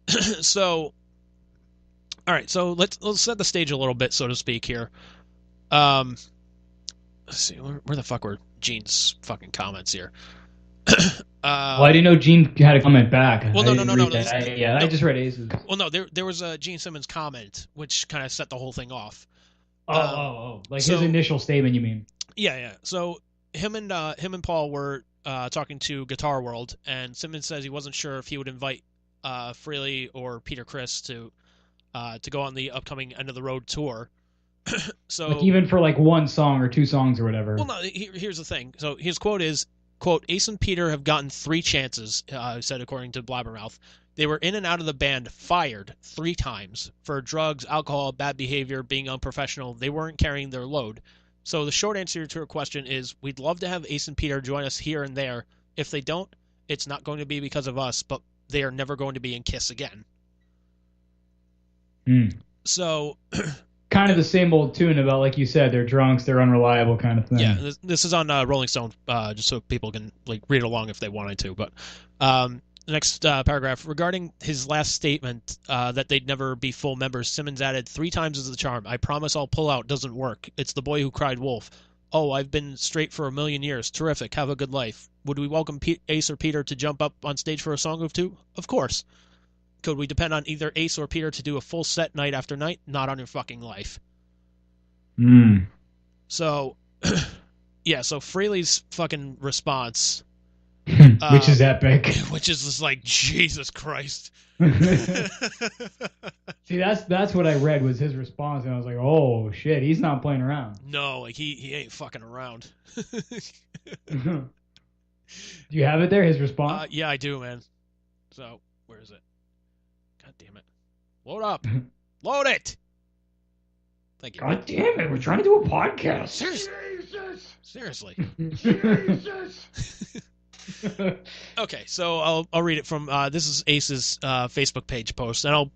So, all right. So let's set the stage a little bit, so to speak here. Um, let's see, where the fuck were Gene's fucking comments here? Well, I didn't know Gene had a comment back. Well, I no, no, didn't no, no, read no, that. Yeah, I no. just read Ace's. Well, no, there was a Gene Simmons comment which kind of set the whole thing off. Like his So initial statement, you mean? yeah, yeah. So him and Paul were talking to Guitar World, and Simmons says he wasn't sure if he would invite Frehley or Peter Criss to go on the upcoming End of the Road tour. Like So, even for like one song or two songs or well, whatever. no. Here's the thing. So his quote is, "quote Ace and Peter have gotten 3 chances," said according to Blabbermouth. They were in and out of the band, fired 3 times for drugs, alcohol, bad behavior, being unprofessional. They weren't carrying their load. So the short answer to your question is, we'd love to have Ace and Peter join us here and there. If they don't, it's not going to be because of us, but they are never going to be in Kiss again. Hmm. So Kind of the same old tune about, like you said, they're drunks, they're unreliable kind of yeah, thing. this is on Rolling Stone, just so people can like read along if they wanted to. But the next paragraph regarding his last statement that they'd never be full members, Simmons added, "3 times is the charm. I promise I'll pull out. Doesn't work. It's the boy who cried wolf. Oh, I've been straight for a million years. Terrific. Have a good life. Would we welcome Ace or Peter to jump up on stage for a song or two? Of course. Could we depend on either Ace or Peter to do a full set night after night? Not on your fucking life." Hmm. So, yeah, so Frehley's fucking response, Which is um, epic. which is just like, Jesus Christ. See, that's what I read was his response, and I was like, oh shit, he's not playing around. No, like he ain't fucking around. Do you have it there, his response? Yeah, I do, man. So, where is it? God damn it. Load up. Load it. Thank you. God damn it, we're trying to do a podcast. Seriously. Jesus! Seriously. Jesus! Okay, so I'll read it from this is Ace's Facebook page post, and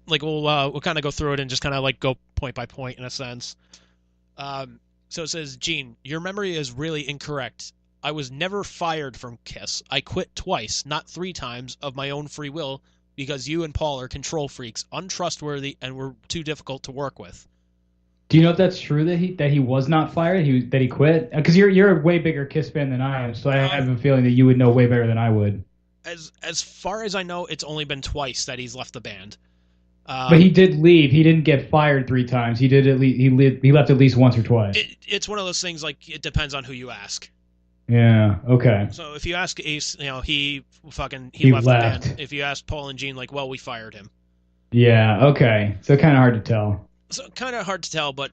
we'll kind of go through it and just kind of like go point by point in a sense. So it says, Gene, your memory is really incorrect. I was never fired from Kiss. I quit twice, not 3 times, of my own free will, because you and Paul are control freaks, untrustworthy, and were too difficult to work with. Do you know if that's true that he was not fired? That he quit? Because you're a way bigger Kiss fan than I am, so I have a feeling that you would know way better than I would. As far as I know, it's only been twice that he's left the band. But he did leave. He didn't get fired 3 times. He did at least he left at least once or twice. It's one of those things, like, it depends on who you ask. Yeah. Okay. So if you ask Ace, he left left. the band. If you ask Paul and Gene, like, well, we fired him. Yeah. Okay. So kind of hard to tell. So kind of hard to tell, but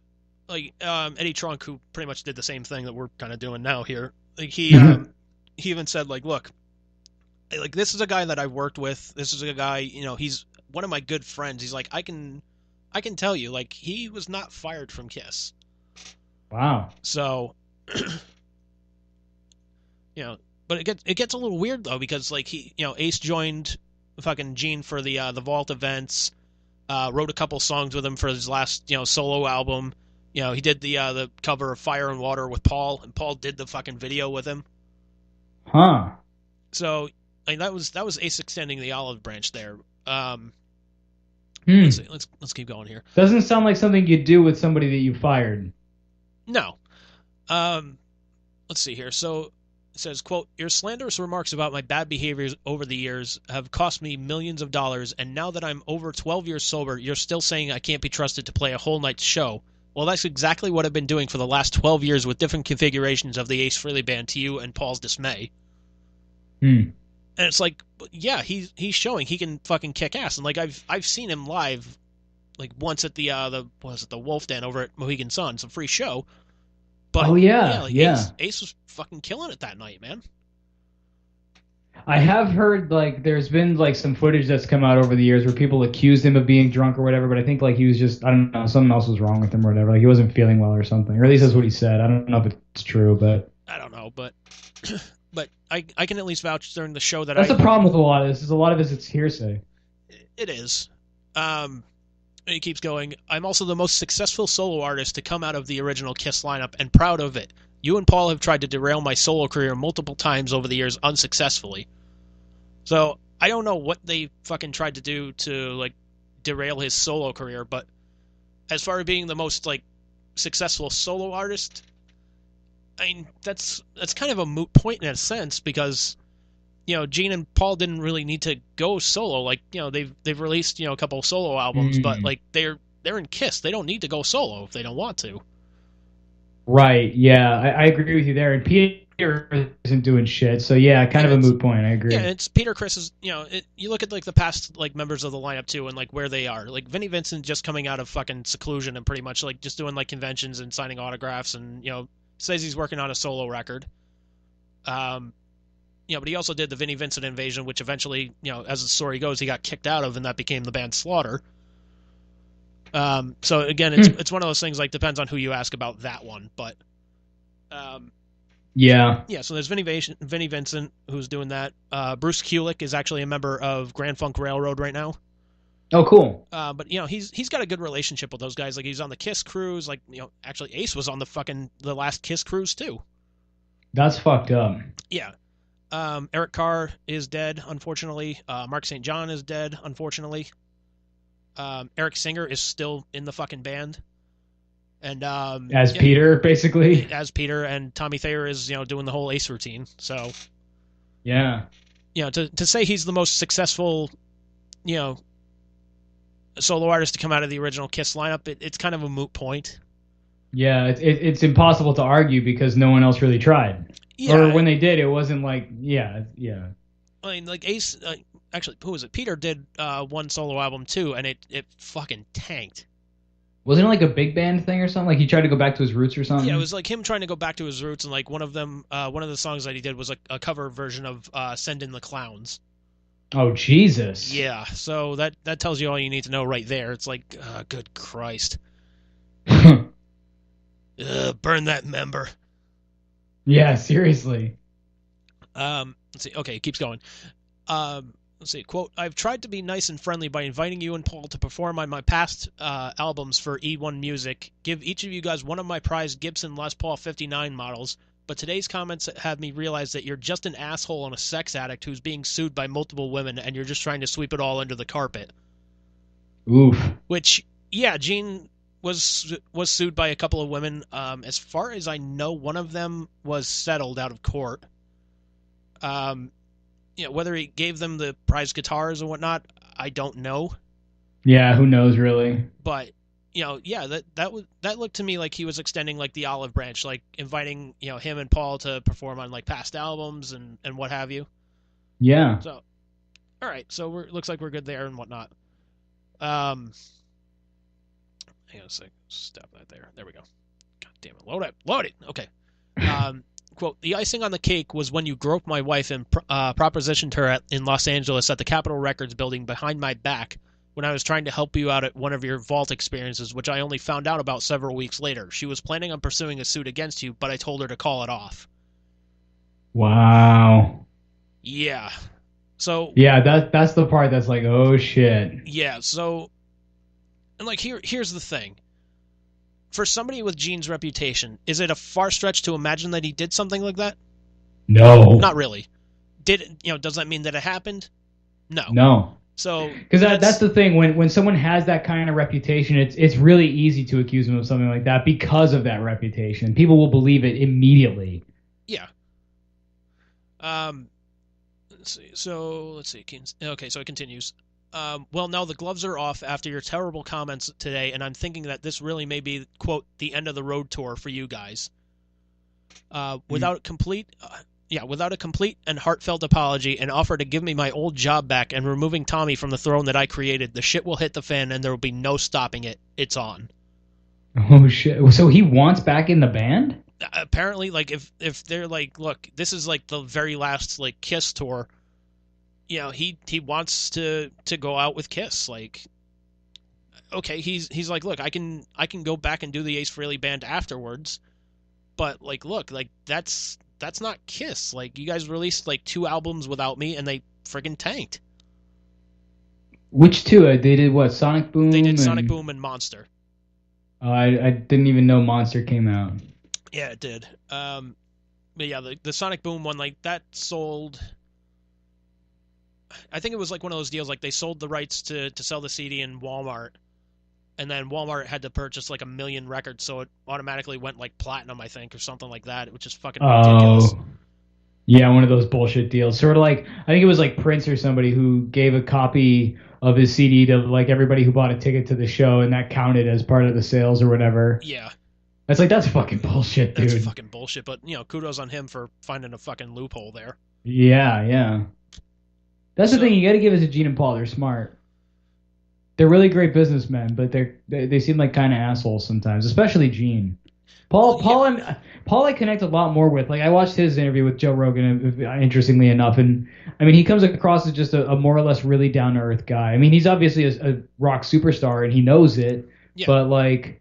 like Eddie Trunk, who pretty much did the same thing that we're kind of doing now here, like he even said, like, look, like, this is a guy that I've worked with. This is a guy, he's one of my good friends. He's like, I can tell you, like, he was not fired from Kiss. Wow. So, but it gets a little weird though, because like Ace joined fucking Gene for the Vault events, wrote a couple songs with him for his last solo album. He did the cover of Fire and Water with Paul, and Paul did the fucking video with him. Huh. So, like, that was Ace extending the olive branch there. Let's see, let's keep going here. Doesn't sound like something you'd do with somebody that you fired. No. Let's see here. So it says, quote, your slanderous remarks about my bad behaviors over the years have cost me millions of dollars, and now that I'm over 12 years sober, you're still saying I can't be trusted to play a whole night's show. Well, that's exactly what I've been doing for the last 12 years with different configurations of the Ace Frehley band, to you and Paul's dismay. And it's like, yeah, he's showing he can fucking kick ass, and like I've seen him live, like once at the Wolf Den over at Mohegan Sun, some free show. But Ace was fucking killing it that night, man. I have heard, like, there's been like some footage that's come out over the years where people accused him of being drunk or whatever, but I think like he was just, I don't know, something else was wrong with him or whatever. Like he wasn't feeling well or something, or at least that's what he said. I don't know if it's true, but I don't know, but I can at least vouch during the show that that's the problem with a lot of this. Is a lot of this it's hearsay. It is. He keeps going. I'm also the most successful solo artist to come out of the original Kiss lineup, and proud of it. You and Paul have tried to derail my solo career multiple times over the years unsuccessfully. So I don't know what they fucking tried to do to like derail his solo career, but as far as being the most like successful solo artist, I mean that's kind of a moot point in a sense because Gene and Paul didn't really need to go solo. Like they've released a couple solo albums, but like they're in Kiss. They don't need to go solo if they don't want to. Right. Yeah, I agree with you there. And Peter isn't doing shit, so yeah, kind of a moot point. I agree. Yeah, it's Peter Criss is you look at like the past like members of the lineup too, and like where they are. Like Vinnie Vincent just coming out of fucking seclusion and pretty much like just doing like conventions and signing autographs, and says he's working on a solo record. But he also did the Vinnie Vincent Invasion, which eventually, as the story goes, he got kicked out of, and that became the band Slaughter. So again, it's one of those things like depends on who you ask about that one, but yeah. So there's Vinnie Vincent who's doing that. Bruce Kulick is actually a member of Grand Funk Railroad right now. Oh, cool. But he's got a good relationship with those guys. Like he's on the Kiss cruise. Like actually Ace was on the last Kiss cruise too. That's fucked up. Yeah. Eric Carr is dead, unfortunately. Mark St. John is dead, unfortunately. Eric Singer is still in the fucking band. And as Peter, basically. As Peter, and Tommy Thayer is, doing the whole Ace routine. So yeah. To say he's the most successful, solo artist to come out of the original Kiss lineup, it's kind of a moot point. Yeah, it's impossible to argue because no one else really tried. Yeah, or when they did, it wasn't like, yeah. I mean, like Ace, actually, who was it? Peter did one solo album too, and it fucking tanked. Wasn't it like a big band thing or something? Like he tried to go back to his roots or something? Yeah, it was like him trying to go back to his roots, and like one of the songs that he did was like a cover version of "Send in the Clowns." Oh Jesus! Yeah, so that tells you all you need to know right there. It's like, good Christ, burn that member. Yeah, seriously. Let's see. Okay, it keeps going. Let's see. Quote, I've tried to be nice and friendly by inviting you and Paul to perform on my past albums for E1 Music. Give each of you guys one of my prized Gibson Les Paul 59 models. But today's comments have me realize that you're just an asshole and a sex addict who's being sued by multiple women, and you're just trying to sweep it all under the carpet. Oof. Which, yeah, Gene was sued by a couple of women. As far as I know, one of them was settled out of court. Whether he gave them the prize guitars or whatnot, I don't know. Yeah, who knows really? But that looked to me like he was extending like the olive branch, like inviting him and Paul to perform on like past albums and what have you. Yeah. So, all right, so looks like we're good there and whatnot. Hang on a sec. Stop that there. There we go. God damn it. Load it. Okay. Quote, the icing on the cake was when you groped my wife and propositioned her in Los Angeles at the Capitol Records building behind my back when I was trying to help you out at one of your vault experiences, which I only found out about several weeks later. She was planning on pursuing a suit against you, but I told her to call it off. Wow. Yeah. So. Yeah, that's the part that's like, oh shit. Yeah, so. And like here's the thing. For somebody with Gene's reputation, is it a far stretch to imagine that he did something like that? No. Not really. Does that mean that it happened? No. No. So because that's the thing, when someone has that kind of reputation, it's really easy to accuse them of something like that because of that reputation. People will believe it immediately. Yeah. Let's see. Okay, so it continues. Well, now the gloves are off after your terrible comments today, and I'm thinking that this really may be, quote, the end of the road tour for you guys. Without a complete and heartfelt apology and offer to give me my old job back and removing Tommy from the throne that I created, the shit will hit the fan and there will be no stopping it. It's on. Oh, shit. So he wants back in the band? Apparently, like, if they're like, look, this is like the very last, like, Kiss tour, he wants to go out with Kiss. Like, okay, he's like, look, I can go back and do the Ace Frehley band afterwards, but like, look, like that's not Kiss. Like, you guys released like 2 albums without me, and they friggin' tanked. Which 2? They did what? Sonic Boom. They did Sonic Boom and Monster. I didn't even know Monster came out. Yeah, it did. But yeah, the Sonic Boom one, like, that sold. I think it was like one of those deals, like they sold the rights to sell the CD in Walmart, and then Walmart had to purchase like 1 million records, so it automatically went like platinum, I think, or something like that, which is fucking ridiculous. Oh, yeah, one of those bullshit deals. Sort of like, I think it was like Prince or somebody who gave a copy of his CD to like everybody who bought a ticket to the show, and that counted as part of the sales or whatever. Yeah, It's like, that's fucking bullshit, dude. that's fucking bullshit. But kudos on him for finding a fucking loophole there. Yeah, yeah. That's the thing, you got to give it to Gene and Paul. They're smart. They're really great businessmen, but they seem like kind of assholes sometimes, especially Gene. Paul I connect a lot more with. Like, I watched his interview with Joe Rogan, interestingly enough, and I mean, he comes across as just a more or less really down to earth guy. I mean, he's obviously a rock superstar and he knows it, but like,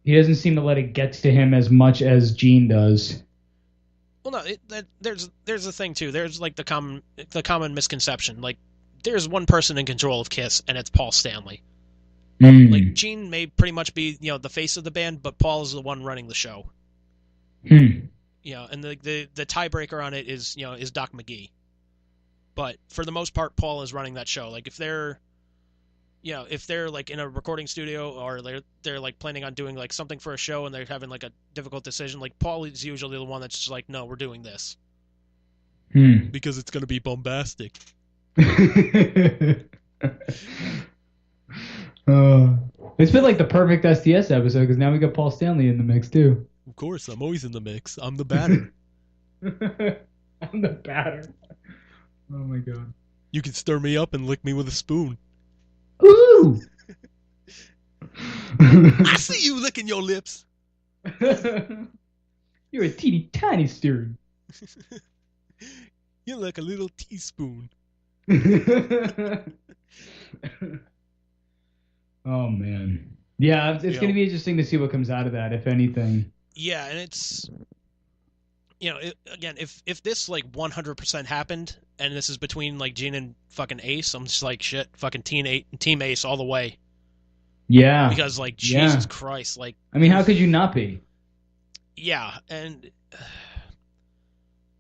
he doesn't seem to let it get to him as much as Gene does. Well, no, there's a thing too. There's like the common misconception. Like, there's one person in control of Kiss, and it's Paul Stanley. Like, Gene may pretty much be the face of the band, but Paul is the one running the show. And the tiebreaker on it is Doc McGee. But for the most part, Paul is running that show. Like, if they're like in a recording studio, or they're like planning on doing like something for a show and they're having like a difficult decision, like Paul is usually the one that's just like, no, we're doing this. Because it's going to be bombastic. It's been like the perfect STS episode because now we got Paul Stanley in the mix too. Of course, I'm always in the mix. I'm the batter. I'm the batter. Oh my god. You can stir me up and lick me with a spoon. Ooh! I see you licking your lips. You're a teeny tiny stir. You're like a little teaspoon. Oh man. Yeah, it's going to be interesting to see what comes out of that, if anything. Yeah, and it's again, if this like 100% happened, and this is between like Gene and fucking Ace, I'm just like, shit, fucking Team Ace all the way. Yeah. Because like, Jesus Christ, like, I mean, how could you not be? Yeah, and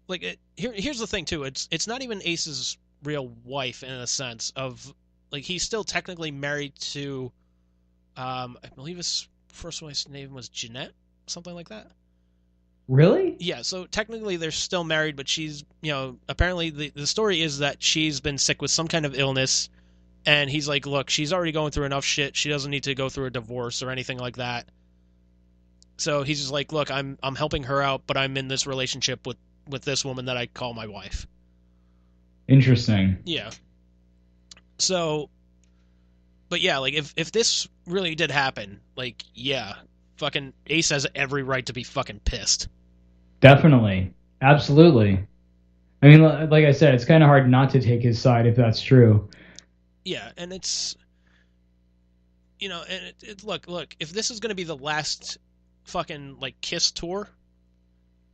like here's the thing too. It's not even Ace's real wife in a sense of like, he's still technically married to I believe his first wife's name was Jeanette, something like that. Really? Yeah, so technically they're still married, but she's, apparently the story is that she's been sick with some kind of illness, and he's like, look, she's already going through enough shit. She doesn't need to go through a divorce or anything like that. So he's just like, look, I'm helping her out, but I'm in this relationship with this woman that I call my wife. Interesting. Yeah. So, but yeah, like, if this really did happen, like, yeah, fucking Ace has every right to be fucking pissed. Definitely. Absolutely. I mean, like I said, it's kind of hard not to take his side if that's true. Yeah, and it's, and look, if this is going to be the last fucking, like, Kiss tour,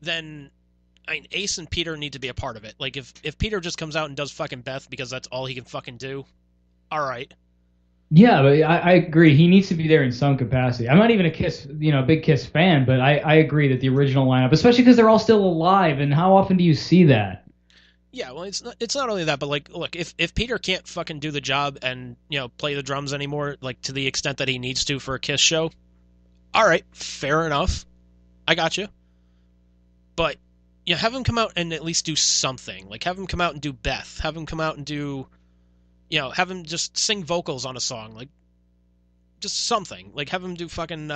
then, I mean, Ace and Peter need to be a part of it. Like, if Peter just comes out and does fucking Beth because that's all he can fucking do, all right. Yeah, but I agree. He needs to be there in some capacity. I'm not even a Kiss, big Kiss fan, but I agree that the original lineup, especially because they're all still alive, and how often do you see that? Yeah, well, it's not only that, but like, look, if Peter can't fucking do the job and play the drums anymore, like to the extent that he needs to for a Kiss show, all right, fair enough, I got you. But have him come out and at least do something. Like, have him come out and do Beth. Have him come out and do. Have him just sing vocals on a song, like, just something. Like, have him do fucking,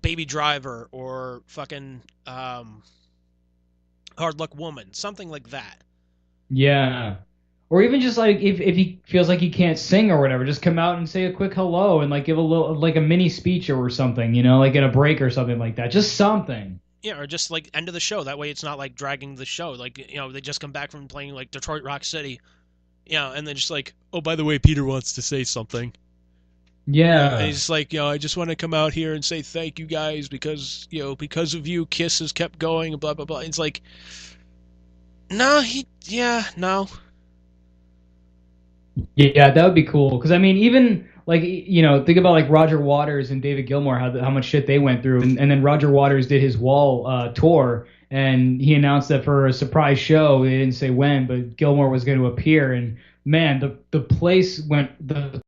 Baby Driver, or fucking, Hard Luck Woman, something like that. Yeah. Or even just, like, if he feels like he can't sing or whatever, just come out and say a quick hello and, like, give a little, like, a mini speech or something, like, in a break or something like that. Just something. Yeah, or just, like, end of the show. That way it's not, like, dragging the show. Like, they just come back from playing, like, Detroit Rock City. Yeah, and then just like, oh, by the way, Peter wants to say something. Yeah. And he's just like, I just want to come out here and say thank you guys because, because of you, Kiss has kept going, blah, blah, blah. It's like, no. Yeah, that would be cool. Because, I mean, even, like, think about, like, Roger Waters and David Gilmour, how much shit they went through. And then Roger Waters did his Wall tour, and he announced that for a surprise show, they didn't say when, but Gilmore was going to appear. And man, the place went, the